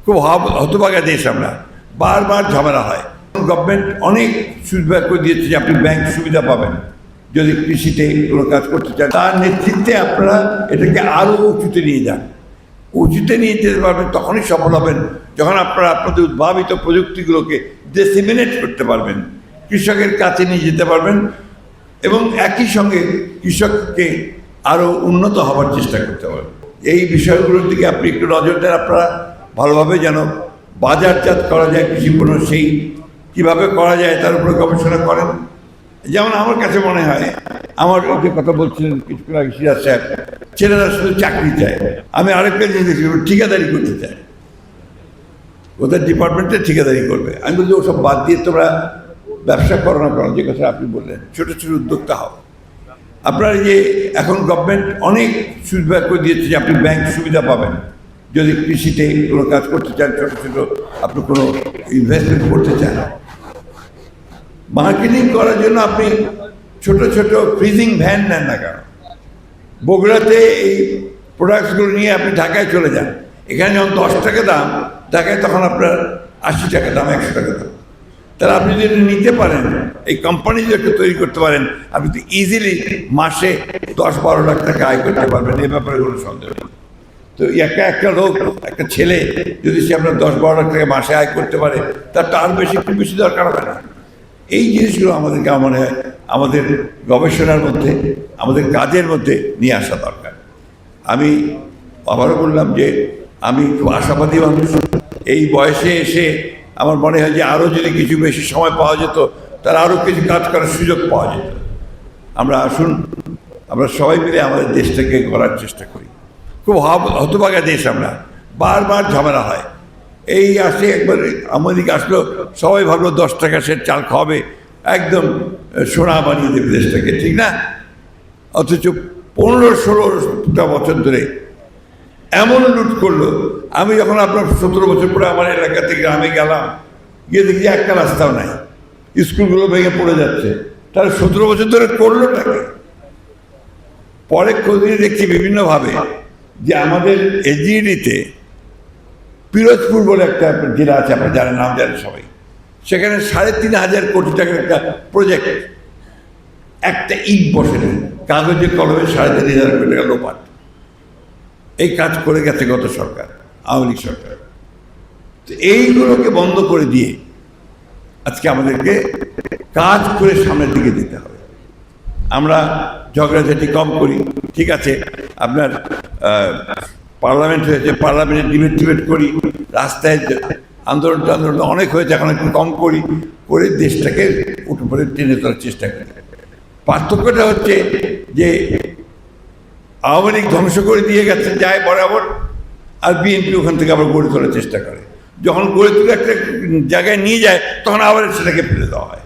খুব হতভাগা দেশ আমরা, বারবার ঝামেলা হয়। গভর্নমেন্ট অনেক সুবিধা করে দিয়েছে যে আপনি ব্যাংক সুবিধা পাবেন যদি কৃষিতে কোনো কাজ করতে চান। তার নেতৃত্বে আপনারা এটাকে আরও উঁচুতে নিয়ে যান। উঁচুতে নিয়ে যেতে পারবেন তখনই সফল হবেন যখন আপনারা আপনাদের উদ্ভাবিত প্রযুক্তিগুলোকে ডিসেমিনেট করতে পারবেন, কৃষকের কাছে নিয়ে যেতে পারবেন এবং একই সঙ্গে কৃষককে আরও উন্নত হওয়ার চেষ্টা করতে পারবেন। এই বিষয়গুলোর দিকে আপনি একটু নজর দেন। আপনারা ভালোভাবে যেন বাজারজাত করা যায় কৃষিপণ্য, সেই কীভাবে করা যায় তার উপরে গবেষণা করেন। যেমন আমার কাছে মনে হয়, আমার যে কথা বলছিলেন কিছুক্ষণ আগে সিরাজ সাহেব, ছেলেরা শুধু চাকরি চায়। আমি আরেকটা জিনিস দেখি, ঠিকাদারি করতে চায়, ওদের ডিপার্টমেন্টে ঠিকাদারি করবে। আমি বলছি ওসব বাদ দিয়ে তোমরা ব্যবসা করো না, যে কথা আপনি বললেন, ছোটো ছোটো উদ্যোক্তা হও। আপনার যে এখন গভর্নমেন্ট অনেক সুবিধা করে দিয়েছে যে আপনি ব্যাংক সুবিধা পাবেন যদি কৃষিতে কোনো কাজ করতে চান, ছোটো ছোটো আপনি কোনো ইনভেস্টমেন্ট করতে চান। মার্কেটিং করার জন্য আপনি ছোট ছোট ফ্রিজিং ভ্যান নেন না কেন? বগুড়াতে এই প্রোডাক্টসগুলো নিয়ে আপনি ঢাকায় চলে যান। এখানে যখন 10 টাকা দাম, ঢাকায় তখন আপনার 80 টাকা দাম, 100 টাকা দাম। তাহলে আপনি যদি নিতে পারেন, এই কোম্পানি যদি তৈরি করতে পারেন, আপনি তো ইজিলি মাসে 10-12 লাখ টাকা আয় করতে পারবেন। এ ব্যাপারে কোনো সন্দেহ নেই। তো একটা লোক, একটা ছেলে যদি সে আপনার 10-12 লাখ টাকা মাসে আয় করতে পারে, তার তো আর একটু বেশি দরকার হবে না। এই জিনিসগুলো আমাদেরকে মনে হয় আমাদের গবেষণার মধ্যে, আমাদের কাজের মধ্যে নিয়ে আসা দরকার। আমি আবারও বললাম যে আমি খুব আশাবাদী মানুষ। এই বয়সে এসে আমার মনে হয় যে আরও যদি কিছু বেশি সময় পাওয়া যেত, তার আরও কিছু কাজ করার সুযোগ পাওয়া যেত। আমরা আসুন, আমরা সবাই মিলে আমাদের দেশটাকে গড়ার চেষ্টা করি। খুব হতভাগা দেশ আমরা, বারবার ঝামেলা হয়। এই আসে একবার আমাদেরকে আসলো, সবাই ভাবলো 10 টাকা সে চাল খাওয়াবে, একদম সোনা বানিয়ে দেবে দেশটাকে, ঠিক না? অথচ 15-16টা বছর ধরে এমন লুট করলো। আমি যখন আপনার 17 বছর পরে আমার এলাকা থেকে গ্রামে গেলাম, গিয়ে দেখি একটা রাস্তাও নাই, স্কুলগুলো ভেঙে পড়ে যাচ্ছে। তাহলে 17 বছর ধরে করলোটাকে। পরে খোঁজে দেখছি বিভিন্নভাবে যে আমাদের এজিডিতে পিরোজপুর বলে একটা জেলা আছে, আপনার জানেন, নাম জানেন সবাই, সেখানে 3,500 কোটি টাকার একটা প্রজেক্ট, একটা ইট বসে নেই, কাগজের কলমে 3,500 কোটি টাকা লোপাট। এই কাজ করে গেছে গত সরকার, আওয়ামী লীগ সরকার। তো এইগুলোকে বন্ধ করে দিয়ে আজকে আমাদেরকে কাজ করে সামনের দিকে যেতে হবে। আমরা ঝগড়াঝাটি কম করি, ঠিক আছে, আপনার পার্লামেন্ট হয়েছে, পার্লামেন্টে ডিবেট করি, রাস্তায় আন্দোলন অনেক হয়েছে, এখন একটু কম করি, করে দেশটাকে উপরে টেনে তোলার চেষ্টা করি। পার্থক্যটা হচ্ছে যে আওয়ামী লীগ ধ্বংস করে দিয়ে গেছে যায় বরাবর, আর বিএনপি ওখান থেকে আবার গড়ে তোলার চেষ্টা করে। যখন গড়ে তুলে একটা জায়গায় নিয়ে যায়, তখন আবার সেটাকে ফেলে দেওয়া হয়।